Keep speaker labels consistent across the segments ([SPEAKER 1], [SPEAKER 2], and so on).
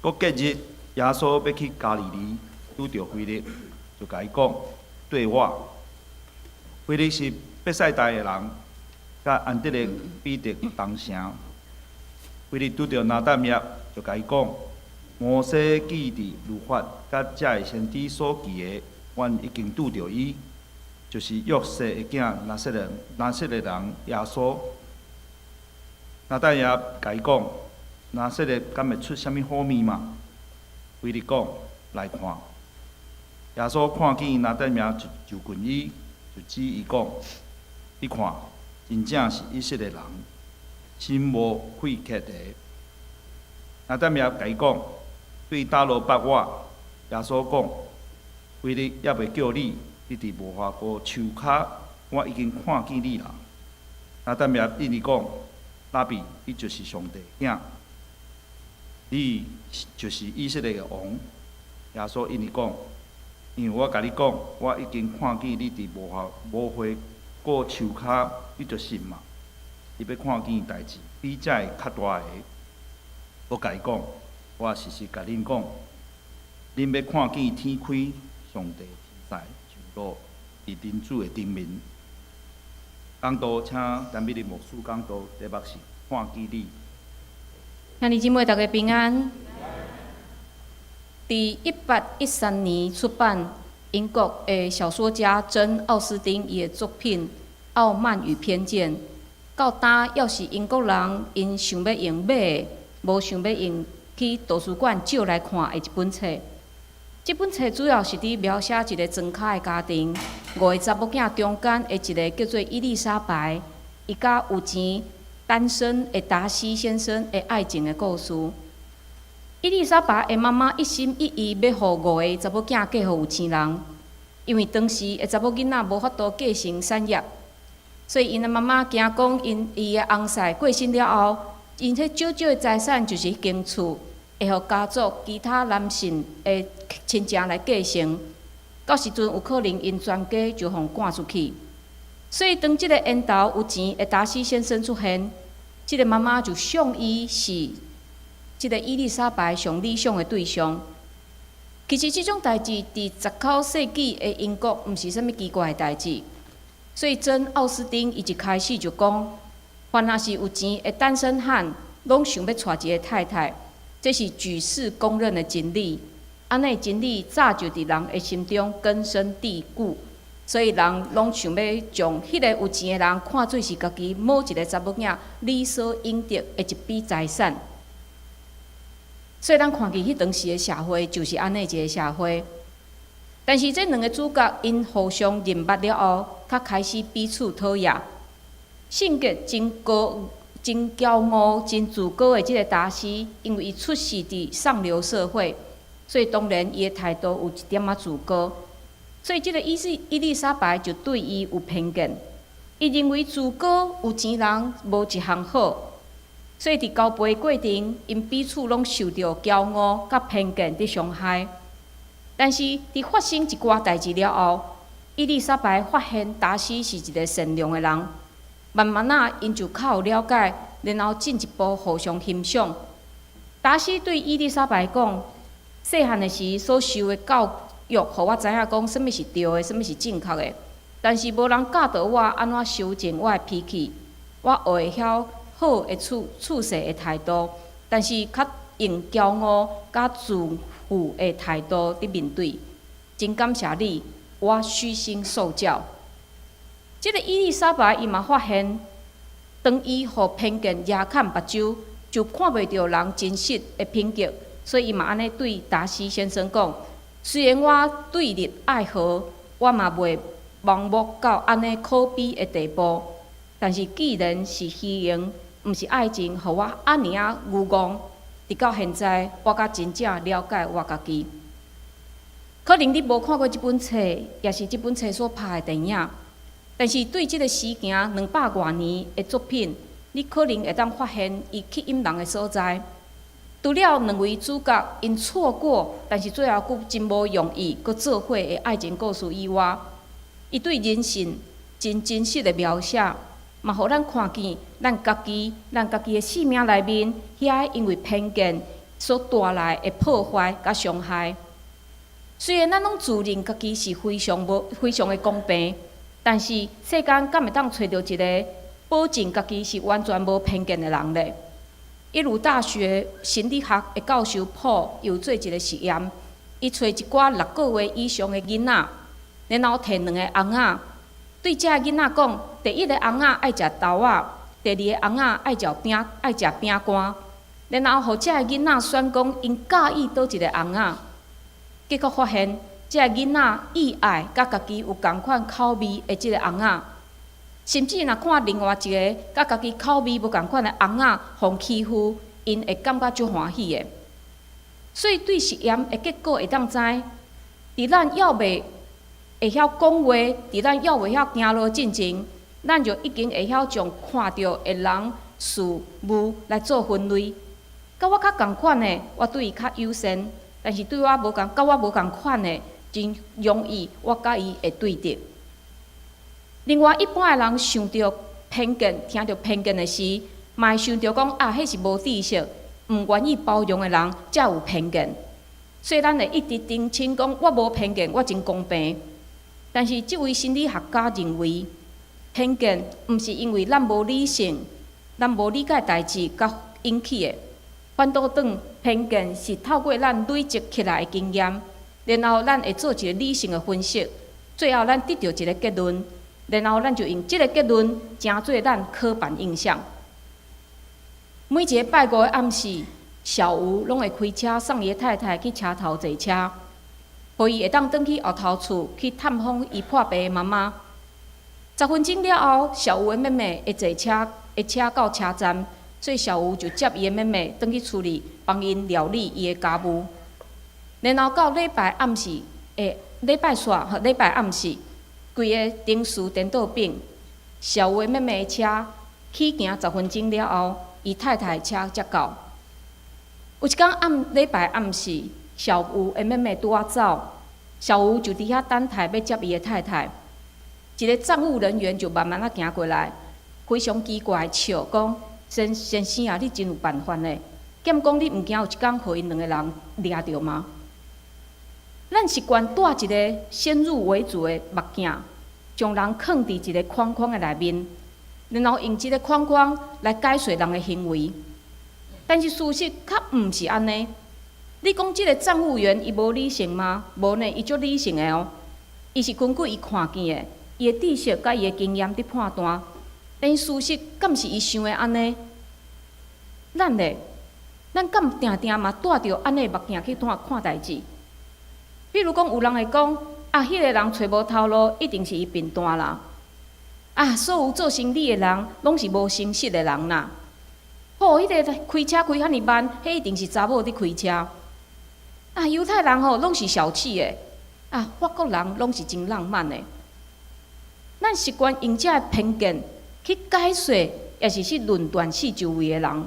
[SPEAKER 1] 过隔日，耶稣要去加利利，拄着腓力，就甲伊讲：对我，腓力是伯赛大的人，甲安德烈、彼得同城。腓力拄着拿但业，就甲伊讲：摩西记伫律法，甲遮的先知所记的，阮已经拄着伊，就是约瑟的囝拿撒勒人耶稣。拿但业甲伊讲：拿撒勒敢会出啥物好物嘛？腓力讲：来看。耶稣看见拿但业就近伊，就指伊讲：你看，真正是以色列人，心无愧欠的。拿但业甲伊讲：对打罗巴我，耶稣讲：腓力也袂叫你伫无花果树骹，我已经看见你啦。拿但业应伊讲：拉比，你就是上帝囝，你就是以色列的王。耶稣因伊讲：因为我甲你讲，我已经看见你伫无花果树骹，你就信嘛。你要看见代志，比遮会较大个。我甲伊讲，我实实甲恁讲，恁要看见天开，上帝天在上落伫恁主的顶面。讲道，请陈美丽牧师讲道，题目是看见你。
[SPEAKER 2] 兄弟姊妹，大家平安。第1813年出版英国的小说家珍·奥斯汀伊的作品《傲慢与偏见》。到呾要是英国人因想要用买的，无想要用去图书馆借来看的一本册。这本册主要是伫描写一个庄脚的家庭，5个查某囝中间的一个叫做伊丽莎白，伊甲有钱单身的达西先生的爱情的故事。伊丽莎白的妈妈一心一意要互5个查某囝嫁互有钱人，因为当时的查某囡仔无法度继承产业，所以因的妈妈惊讲伊的翁婿过身了后，因迄少少的财产就是迄间厝，会互家族其他男性的亲戚来继承。到时阵有可能因全家就互赶出去。所以当即个缘投有钱的达西先生出现，即个妈妈就想伊是即个伊丽莎白上理想的对象。其实即种代志伫19世纪的英国，毋是啥物奇怪的代志。所以珍·奥斯汀伊一开始就讲，凡若是有钱的单身汉，拢想要娶一个太太，这是举世公认的真理。安尼真理早就伫人的心中根深蒂固，所以人拢想要将迄个有钱的人看做是家己某一个查某囝理所应得的一笔财产。所以咱看见迄当时的社会就是安尼一个社会。但是这2个主角因互相认捌了后，较开始彼此讨厌。性格真骄傲、真自高的即个达西，因为伊出世伫上流社会，所以当然伊的态度有一点仔自高。所以即个伊丽莎白就对伊有偏见，伊认为自高有钱人无一项好。所以伫交配过程，因彼此拢受到骄傲甲偏见的伤害。但是伫发生一寡代志了后，伊丽莎白发现达西是一个善良的人，慢慢啊，因就较有了解，然后进一步互相欣赏。达西对伊丽莎白讲，细汉的时所受的教育，互我知影讲什物是对的，什物是正确的。但是无人教导我安怎修正我的脾气，我学会晓好的处事的态度，但是较用骄傲甲自负的态度伫面对。真感谢你，我虚心受教。即个伊丽莎白伊嘛发现，当伊互偏见压砍目睭，就看袂到人真实的品格，所以伊嘛安尼对达西先生讲：虽然我对你爱好，我嘛袂盲目到安尼可悲的地步，但是既然是虚荣，毋是爱情，互我安尼啊愚妄，直到现在，我才真正了解我家己。可能你无看过这本册，也是这本册所拍的电影，但是对这个时行200多年的作品，你可能会当发现伊吸引人的所在。除了2位主角因错过，但是最后佫真无容易佫做伙的爱情故事以外，伊对人性真真实的描写。嘛，互咱看见咱家己的性命内面，遐因为偏见所带来的破坏甲伤害。虽然咱拢自认家己是非常的公平，但是世间敢会当找到一个保证家己是完全无偏见的人呢？一如大学心理学的教授普又做一个实验，伊找一寡6个月以上的囡仔，然后摕2个翁仔，对遮个囡仔讲，第一个翁仔爱食豆仔，第二个翁仔爱食饼干，然后互遮个囡仔选讲因介意倒一个翁仔。结果发现，遮个囡仔意爱甲家己有同款口味的即个翁仔，甚至若看另外一个甲家己口味无同款的翁仔互欺负，因会感觉足欢喜的。所以对实验的结果会当知，伫咱要袂会晓讲话，伫咱要袂晓行路进前，咱就已经会晓将看到的人事物来做分类。甲我较同款的，我对伊较优先；但是对我甲我无同款的，真容易我甲伊会对敌。另外，一般的人想到偏见、听到偏见的时，嘛会想到讲啊，迄是无知识、毋愿意包容的人才有偏见。所以咱会一直澄清讲，我无偏见，我真公平。但是，这位心理学家认为，偏见毋是因为咱无理性、咱无理解代志甲引起的，反倒转偏见是透过咱累积起来的经验，然后咱会做一个理性的分析，最后咱得到一个结论，然后咱就用这个结论成做咱刻板印象。每一个拜五的暗时，小吴拢会开车送伊的太太去车头坐车。互伊会当转去后头厝去探访伊破病的妈妈。10分钟了后，小吴的妹妹会坐车到车站，所以小吴就接伊的妹妹转去厝里帮因料理伊的家务。然后到礼拜暗时，礼拜暗时，规个电视颠倒柄，小吴的妹妹的车起行10分钟了后，伊太太的车才到。有一天礼拜暗时。小吴的妹妹拄仔走，小吴就伫遐等待要接伊的太太。一个站务人员就慢慢啊行过来，非常奇怪笑讲：先生啊，你真有办法呢？兼讲你毋惊有一天互因2个人掠着吗？咱习惯戴一个先入为主的目镜，将人藏伫一个框框的内面，然后用这个框框来解说人的行为。但是事实较毋是安尼。你讲即个站务员伊无理性吗？无呢，伊足理性的哦。伊是根据伊看见的，伊的知识甲伊的经验伫判断。但事实敢是伊想的安尼？咱敢定定嘛戴着安尼目镜去看代志？比如讲，有人会讲啊，迄个人找无头路，一定是伊贫惰啦。啊，所有做生意的人拢是无诚实的人啦。迄个开车开遐尔慢，迄一定是查某伫开车。啊，犹太人拢是小气的，啊，法国人拢是真浪漫的。咱习惯用这个偏见去解说，也是去论断四周围的人。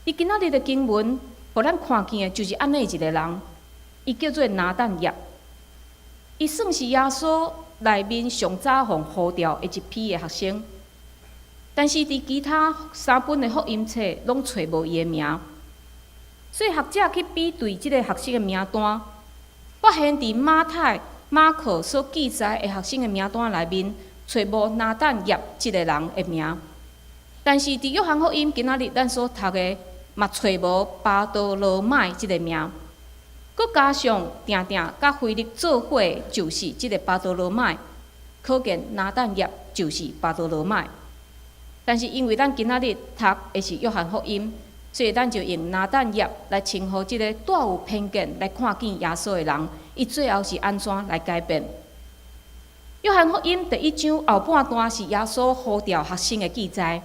[SPEAKER 2] 伊今仔日的经文，互咱看见的就是安尼一个人，伊叫做拿但业。伊算是耶稣内面上早互呼召的一批的学生，但是伫其他3本的福音册拢找无伊的名。所以学者去比对即个学生的名单，发现伫马太、马可所记载的学生的名单内面，找无拿但业即个人的名。但是伫约翰福音今仔日咱所读的，嘛找无巴多罗买即个名。佮加上定甲腓力做伙，就是即个巴多罗买，可见拿但业就是巴多罗买。但是因为咱今仔日读的是约翰福音。所以，咱就用拿但业来称呼即个带有偏见来看见耶稣的人，伊最后是安怎来改变？约翰福音第1章后半段是耶稣呼召学生的记载。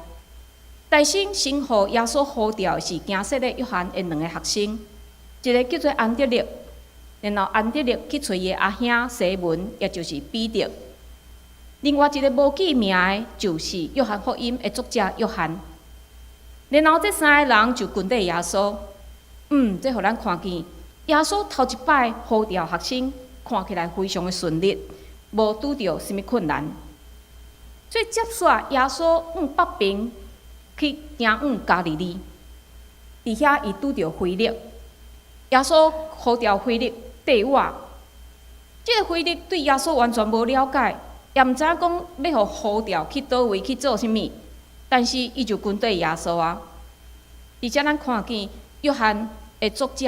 [SPEAKER 2] 大先互耶稣呼召是行洗的约翰的2个学生，一个叫做安德烈，然后安德烈去找伊的阿兄西门，也就是彼得。另外一个无记名的，就是约翰福音的作者约翰。然后这3个人就跟缀耶稣，这互咱看见耶稣头一摆呼召学生，看起来非常的顺利，无拄着什么困难。所以接续耶稣北边去行加利利，伫遐伊拄着腓力，耶稣呼召腓力缀我。即个腓力对耶稣完全无了解，也毋知影讲要互呼召去倒位去做啥物，但是伊就跟对耶稣啊。而且咱看见约翰的作者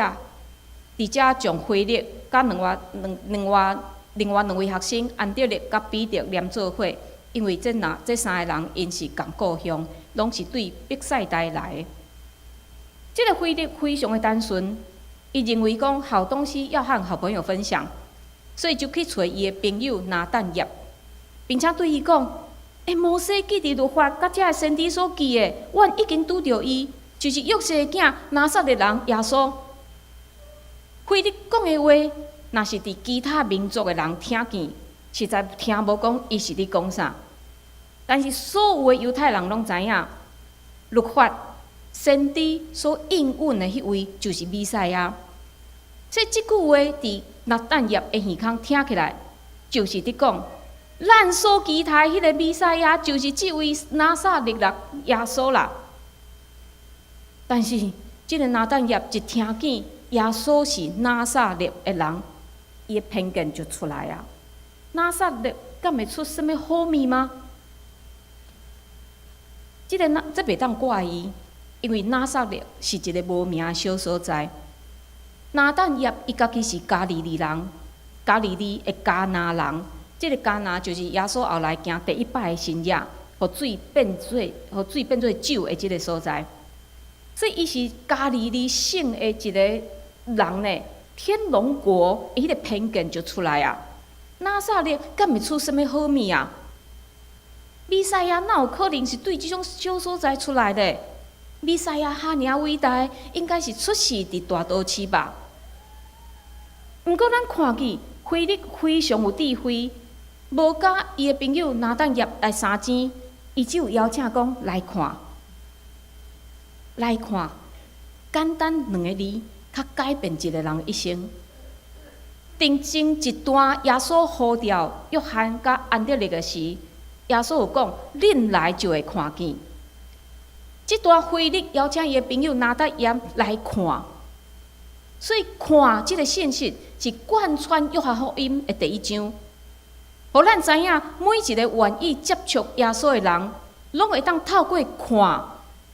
[SPEAKER 2] 伫遮将腓力甲另外两位学生安德烈甲彼得连做伙，因为这三个人因是共故乡，拢是对伯赛大来的。即个腓力非常的单纯，伊认为讲好东西要和好朋友分享，所以就去找伊的朋友拿但业，并且对伊讲：摩西记伫律法甲遮个先知所记的，阮已经拄着伊，就是约瑟的囝拿撒勒人耶稣。腓力讲的话，若是伫其他民族的人听见，实在听无讲伊是咧讲啥。但是所有的犹太人拢知影，律法、先知所应允的迄位就是弥赛亚。所以即句话伫拿但业的耳孔听起来，就是伫讲，咱所期待迄个弥赛亚，就是即位拿撒勒人耶稣啦。但是即个拿但业一听见耶稣是拿撒勒的人，伊的偏见就出来啊！拿撒勒敢会出什么好物吗？这袂当怪伊，因为拿撒勒是一个无名的小所在。拿但业伊家己是加利利人，加利利的迦拿人。这个迦拿就是耶稣后来行第一摆的新约，互水变做酒的这个所在。所以伊是加利利省的一个人呢，天龙国的迄个偏见就出来啊！拿撒勒敢会出什么好物啊？弥赛亚哪有可能是对这种小所在出来的？弥赛亚哈尔伟大，应该是出世伫大都市吧？毋过咱看见腓力非常有智慧，无甲伊的朋友拿但业来相争，伊只有邀请讲来看，简单两个字，较改变一个人一生。定睛一段耶稣呼召约翰甲安德烈的时，耶稣有讲：恁来就会看见。这段腓力邀请伊的朋友拿但业来看，所以看这个信息是贯穿约翰福音的第一章，互咱知影每一个愿意接触耶稣的人，拢会当透过看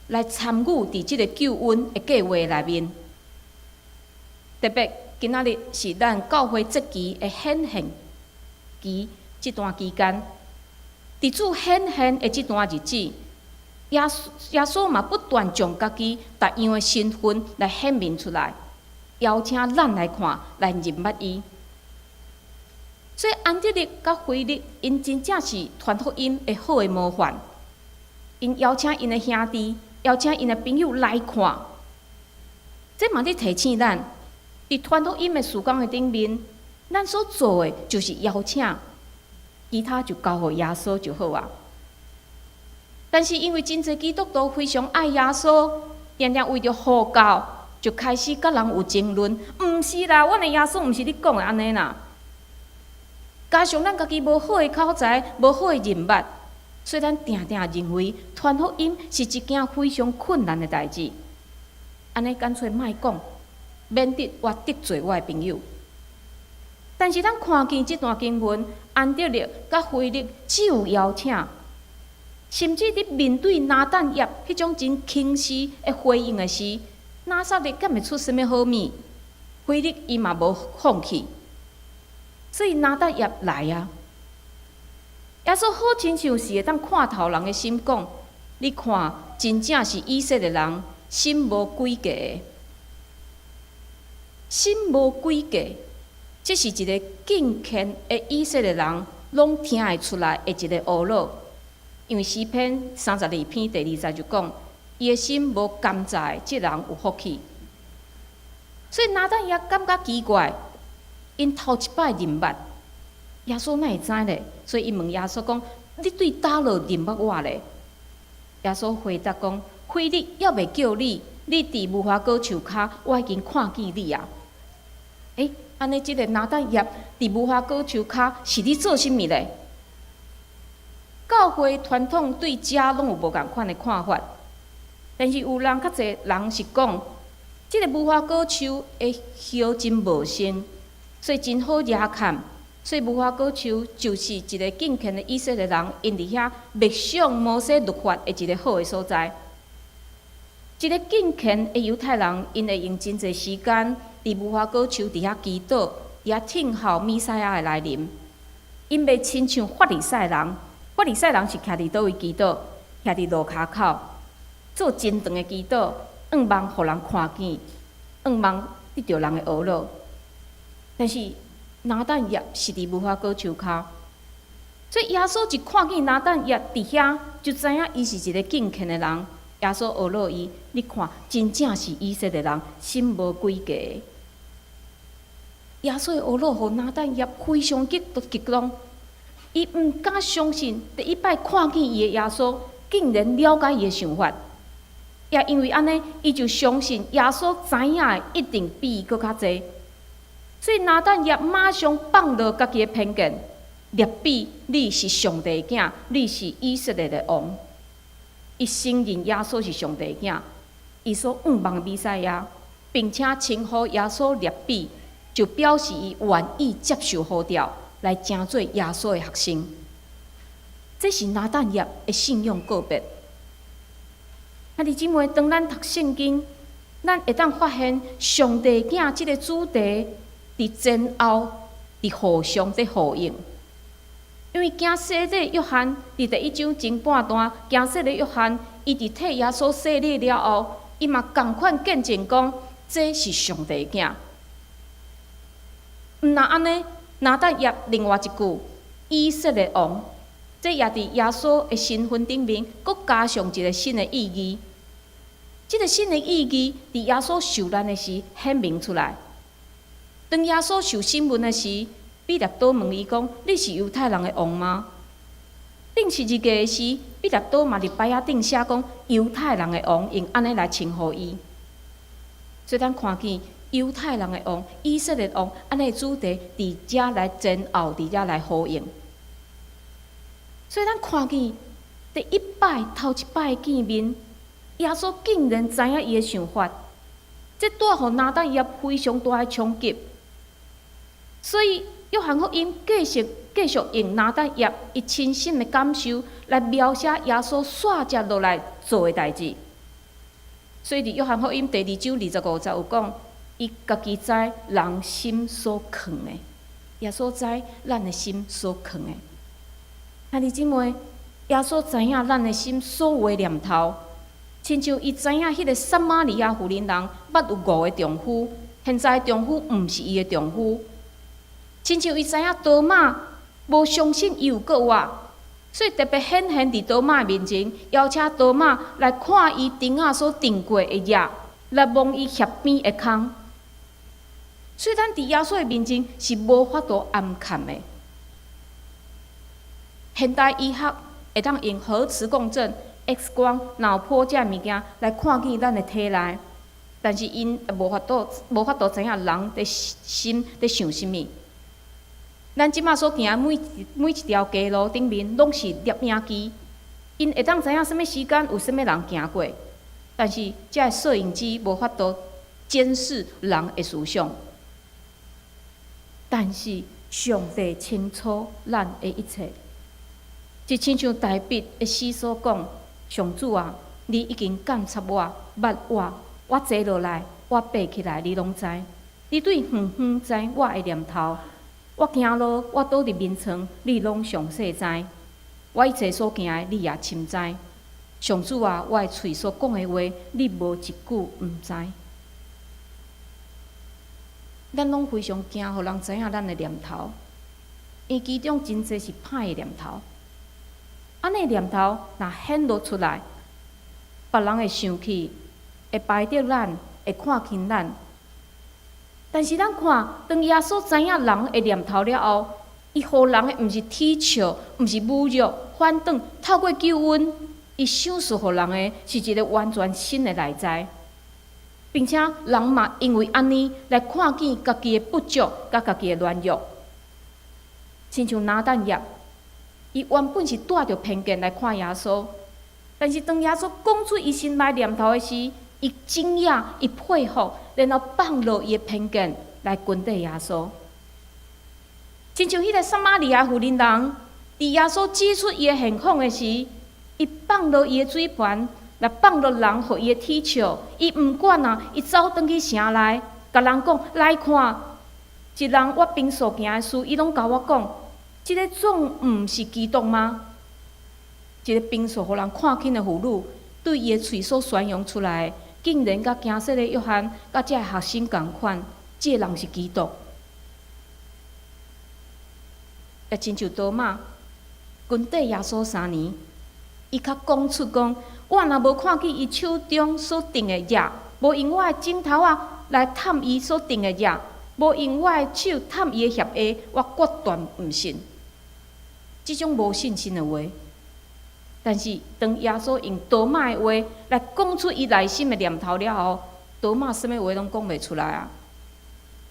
[SPEAKER 2] 来参与伫这个救恩的计划内面。特别今仔日是咱教会节期的显现期这段期间，伫主显现的这段日子，耶稣嘛不断将家己逐样的身份来显明出来，邀请咱来看，来认捌伊。所以安德烈甲腓力，因真正是传福音的好的模范。因邀请因的兄弟，邀请因的朋友来看，这嘛咧提醒咱，伫传福音的事工的顶面，咱所做的就是邀请，其他就交予耶稣就好啊。但是因为真侪基督徒非常爱耶稣，常常为着呼教，就开始甲人有争论。毋是啦，阮的耶稣毋是你讲的安尼啦。加上咱家己无好的口才，无好的认捌，所以咱定定认为传福音是一件非常困难的代志。安尼干脆莫讲，免得我得罪我的朋友。但是咱看见这段经文，安德烈甲腓力只有邀请。甚至伫面对拿但业迄种真轻视的回应的时，拿撒勒敢会出什么好物？腓力伊嘛无放弃，所以拿但业来啊！耶稣好亲像是会当看透人的心讲，你看，真正是以色列人心无规格的，心无规格，这是一个敬虔的以色列人拢听会出来的一个恶路。因为诗篇32篇第20就讲，伊的心无甘在，这人有福气。所以拿但业感觉奇怪，因头一摆认捌耶稣，哪会知咧？所以伊问耶稣讲：“你对倒落认捌我咧？”耶稣回答讲：“腓力要袂叫你，你伫无花果树骹，我已经看见你啊！”安尼即个拿但业伫无花果树骹，是你做甚物咧？教会传统对遮拢有无共款的看法。但是有人较侪人是讲，即个无花果树的叶真无生，所以真好野看。所以无花果树就是一个敬虔的以色列人，因伫遐默想摩西律法的一个好的所在。一个敬虔的犹太人，因会用真侪时间伫无花果树伫遐祈祷，伫遐听候弥赛亚的来临。因袂亲像法利赛人，法利赛人是徛伫倒位祈祷，徛伫路骹口，做真长的祈祷，望互人看见，望得到人的学乐。但是拿但业是伫无花果树骹，所以耶稣一看见拿但业伫遐，就知影伊是一个敬虔的人。耶稣学乐伊，你看，真正是以色列人，心无诡计。耶稣的学乐，互拿但业非常激动，伊毋敢相信，第一摆看见伊的耶稣，竟然了解伊的想法。也因为安尼，伊就相信耶稣知影的一定比伊搁较侪。所以拿但业马上放落家己的偏见，列比你是上帝的囝，你是以色列的王。伊承认耶稣是上帝的囝，伊所望弥赛亚，并且称呼耶稣列比，就表示伊愿意接受呼召，来成做耶稣的学生。这是拿但业的信仰告别。兄弟姊妹，当咱读圣经，咱会当发现上帝囝这个主题。伫前后，伫互相在呼应，因为惊洗礼约翰伫第一章前半段，惊洗礼约翰伊伫替耶稣洗礼了后，伊嘛共款见证讲，这是上帝囝。毋那安尼，拿但业另外一句以色列王，这也伫耶稣的身份顶面，搁加上一个新的意义。这个新的意义伫耶稣受难的时显明出来。当耶稣受审问的时，彼得多问伊讲：“你是犹太人的王吗？”顶是日的时，彼得多嘛伫牌仔顶写讲：“犹太人的王”，用安尼来称呼伊。所以咱看见犹太人的王、以色列王安尼主题伫遮来前后，伫遮来呼应。所以咱看见第一摆头一摆的见面，耶稣竟然知影伊的想法，这带互拿但业非常大的冲击。所以，约翰福音继续用拿但业伊亲身的感受来描写耶稣续接落来做的代志。所以，伫约翰福音第2章25节有讲，伊家己知人心所藏的，耶稣知咱的心所藏的。兄弟姊妹，耶稣知影咱的心所有的念头，亲像伊知影迄个撒玛利亚妇人人捌有5个丈夫，现在丈夫毋是伊的丈夫。亲像伊知影多马无相信伊有国活，所以特别显现伫多马面前，邀请多马来看伊钉仔所钉过的叶，来摸伊肋边的空。所以咱伫耶稣的面前是无法度暗看的。现代医学会当用核磁共振、X 光、脑波这物件来看见咱的体内，但是因无法度知影人的心在想啥物。咱即马所行每一条街路顶面，拢是摄影机，因会当知影什么时间有什么人行过，但是这摄影机无法度监视人的思想。但是上帝清楚咱的一切，就亲像大笔的诗所讲：上主啊，你已经监察我、捌我坐落来，我爬起来，你拢知。你对远远知我的念头。我行路，我倒伫眠床，你拢详细知。我一切所行的，你也深知。上主啊，我的喙所讲的话，你无一句毋知。咱拢非常惊，互人知影咱的念头，因其中真侪是歹的念头。安尼念头若显露出来，别人会生气，会排斥咱，会看轻咱。但是咱看，当耶稣知影人的念头了后，伊互人的毋是讥笑，毋是侮辱，反倒透过救恩，伊赏赐互人的是一个完全新的内在，并且人嘛因为安尼来看见家己的不足，甲家己的软弱。亲像拿但业，伊原本是带着偏见来看耶稣，但是当耶稣讲出伊心内念头的时，伊惊讶、伊佩服，然后放落伊的偏见来跟对耶稣。亲像迄个撒玛利亚妇人，伫耶稣指出伊的现况的时，伊放落伊的水盘，来放落人互伊的铁锹，伊毋管啊，伊走转去城内，甲人讲来看，一人我平所行的事，伊拢甲我讲，即个总毋是基督吗？一个平素互人看轻的妇女，对伊的喙所宣扬出来，竟然甲惊死的约翰，甲这个学生共款，这个人是基督。也亲像多马，跟缀耶稣3年，伊较讲出讲，我若无看见伊手中所定的约，无用我的指头啊来探伊所定的约，无用我的手探伊的协议，我决断毋信。即种无信心的话。但是，当耶稣用多马的话来讲出伊内心的念头了后，多马什么话拢讲袂出来啊！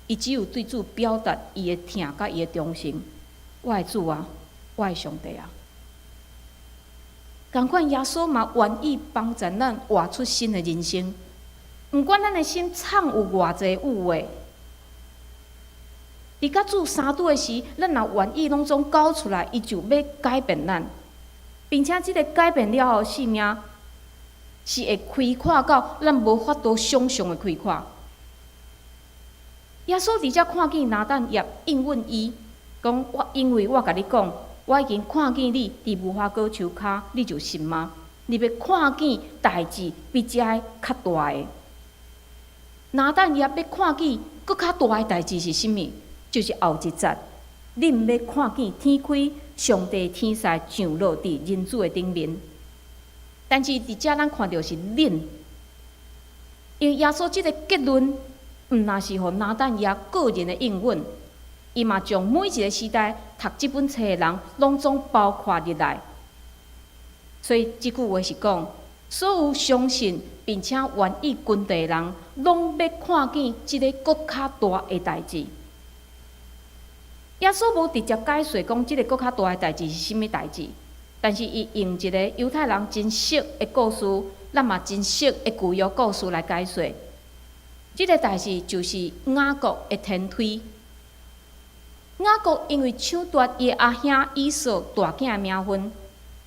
[SPEAKER 2] 伊只有对主表达伊的疼甲伊的忠心。我的主啊，我的上帝啊！同款耶稣嘛愿意帮助咱活出新的人生，毋管咱的心藏有偌济污秽，伫甲主相拄的时，咱若愿意拢总交出来，伊就要改变咱，并且即个改变了后，生命是会开阔到咱无法度想象的开阔。耶稣伫遮看见拿但业应允伊。讲我因为我甲你讲，我已经看见你伫无花果树骹，你就信吗？你要看见代志比遮较大的。拿但业要看见搁较大的代志是甚物？就是后一节，恁要看见天开，上帝天使降落伫人子的顶面。但是伫遮咱看到是恁，因为耶稣即个结论，毋若是互拿但业个人的应允。伊嘛将每一个时代读即本册的人，拢总包括入来。所以即句话是讲，所有相信并且愿意跟地的人，拢要看见即个搁较大的代志。耶稣无直接解说讲即个搁较大的代志是甚物代志，但是伊用一个犹太人真实的故事，咱嘛真实的旧约故事来解说。即个代志就是雅各的天推。雅各因为抢夺伊阿兄以扫大囝的名分，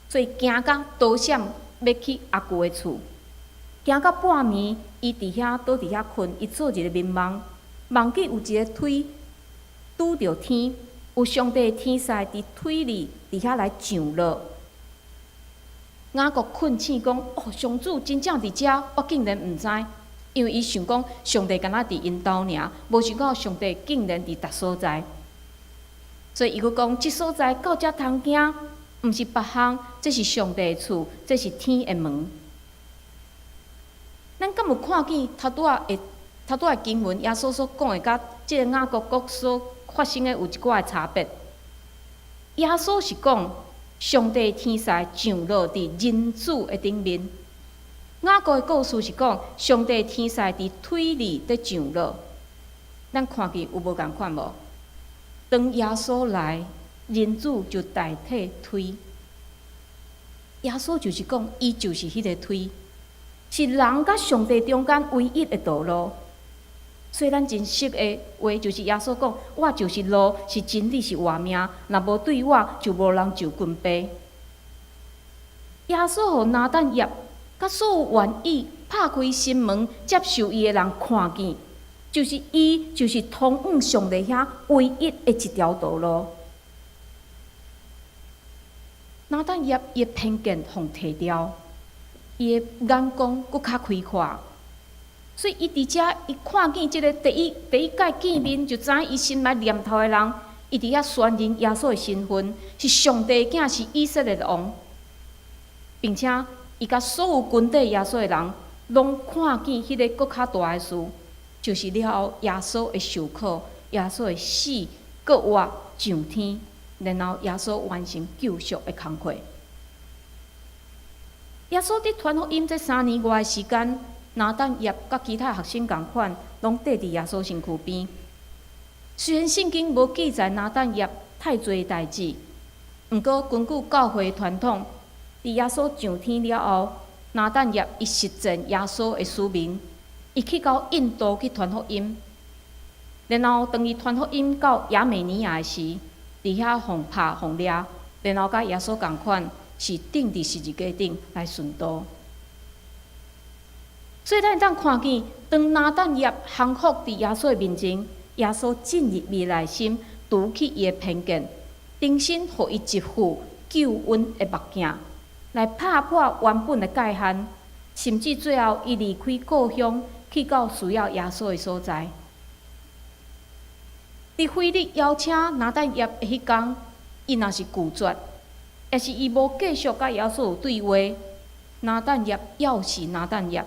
[SPEAKER 2] 所以行到刀闪要去阿舅的厝。行到半暝，伊伫遐倒伫遐困，伊做一个眠梦，梦见有一个腿拄着天，有上帝的天使伫腿里伫遐来降落。雅各困醒讲：哦，上主真正伫遮，我竟然毋知，因为伊想讲上帝敢若伫因兜尔，无想到上帝竟然伫逐所在。所以伊佫讲，即所在到遮通行，毋是别项，这是上帝的厝，这是天的门。咱敢有看见头拄仔经文耶稣所讲的，甲即个雅各国所发生的有一寡的差别？耶稣是讲上帝天使降落伫人子的顶面，雅各的故事是讲上帝天使伫腿里伫降落。咱看见有无共款无？当耶稣来，人子就代替腿。耶稣就是讲，伊就是迄个腿，是人甲上帝中间唯一的道路。所以咱真实的话，就是耶稣讲：我就是路，是真理，是活命。若无对我，就无人就近爸。耶稣互拿但业，甲所有愿意拍开心门接受伊的人看见。就是伊，就是通往上帝遐唯一的一条道路。拿但业伊偏见互摕掉，伊的眼光搁较开阔，所以伊伫遮伊看见即个第一届见面就知影伊心内念头的人，伊伫遐宣认耶稣的身份是上帝的囝，是以色列的王，并且伊甲所有跟缀耶稣的人，拢看见迄个搁较大的事。就是了后，耶稣会受苦，耶稣会死，搁活上天，然后耶稣完成救赎的工课。耶稣伫传福音这3年外的时间，拿但业甲其他学生共款，拢缀伫耶稣身躯边。虽然圣经无记载拿但业太侪代志，毋过根据教会传统，伫耶稣上天了后，拿但业伊实践耶稣的使命，伊去到印度去传福音。然后当伊传福音到亚美尼亚的时，伫遐互拍互掠，然后甲耶稣共款，是钉伫十字架顶来顺道。所以咱会当看见，当拿但业降服伫耶稣的面前，耶稣进入伊内心，除去伊的偏见，重新互伊一副救恩的目镜，来拍破原本的界限，甚至最后伊离开故乡，去到需要耶稣的所在。伫腓力邀请拿但业的迄天，伊若是拒绝，也是伊无继续甲耶稣有对话，拿但业要是拿但业。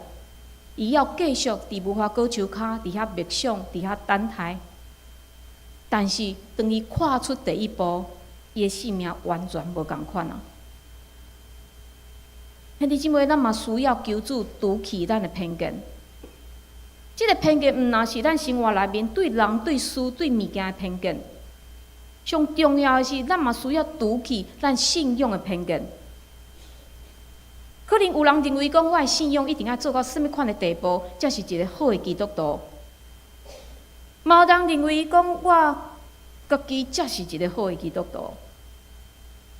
[SPEAKER 2] 伊要继续伫无花果树骹，伫遐默想，伫遐等待。但是当伊跨出第一步，伊的性命完全无共款啊！兄弟姊妹，咱嘛需要求主除去咱的偏见。即个偏见毋若是咱生活内面对人、对事、对物件的偏见，上重要的是，咱嘛需要除去咱信仰的偏见。可能有人认为讲，我的信仰一定要做到什么款的地步，才是一个好的基督徒；嘛有人认为讲，我家己才是一个好的基督徒；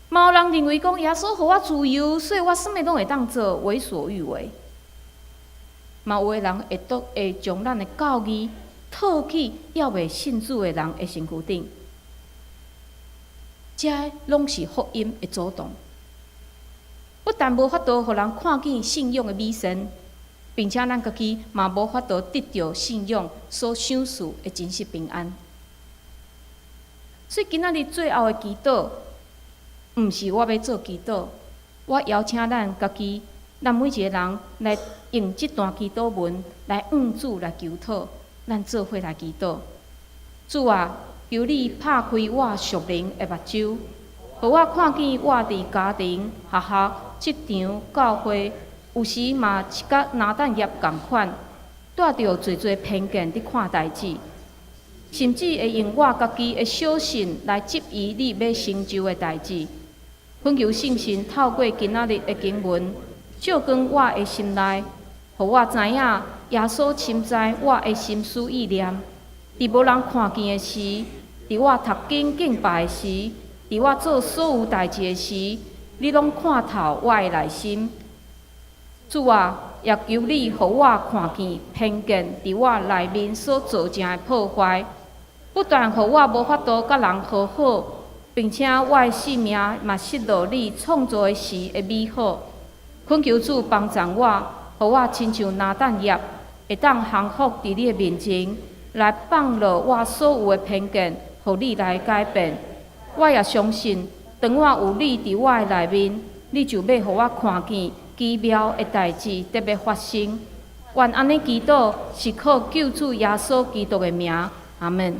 [SPEAKER 2] 嘛有人认为讲，耶稣互我自由，所以我什么拢会当做，为所欲为。嘛有的人会将咱的教义套去要未信主的人的身躯顶，这拢是福音的阻挡。不但无法度互人看见信仰的美善，并且咱家己嘛无法度得到信仰所享受的真实平安。所以今仔日最后的祈祷，毋是我要做祈祷，我邀请咱家己，咱每一个人来用这段祈祷文来向主来求讨，咱做伙来祈祷。主啊，求你拍开我属灵的目睭，互我看见我伫家庭、学校、职场、教会，有时嘛是甲拿但业共款，带着侪侪偏见伫看代志，甚至会用我家己的小信来质疑你要成就的代志。恳求圣神透过今仔日的经文，照光我的心内，互我知影耶稣深知我的心思意念。伫无人看见的时，伫我读经敬拜的时，伫我做所有代志的时，你拢看透我的内心。主啊，也求你互我看见偏见伫我内面所造成的破坏，不但互我无法度甲人和好，并且我的性命嘛失落你创造的时的美好。恳求主帮助我，互我亲像拿但业，会当降服伫你的面前，来放落我所有的偏见，互你来改变。我也相信，当我有你伫我的内面，你就要互我看见奇妙的代志特别发生。愿安尼祈祷是靠救主耶稣基督的名，阿门。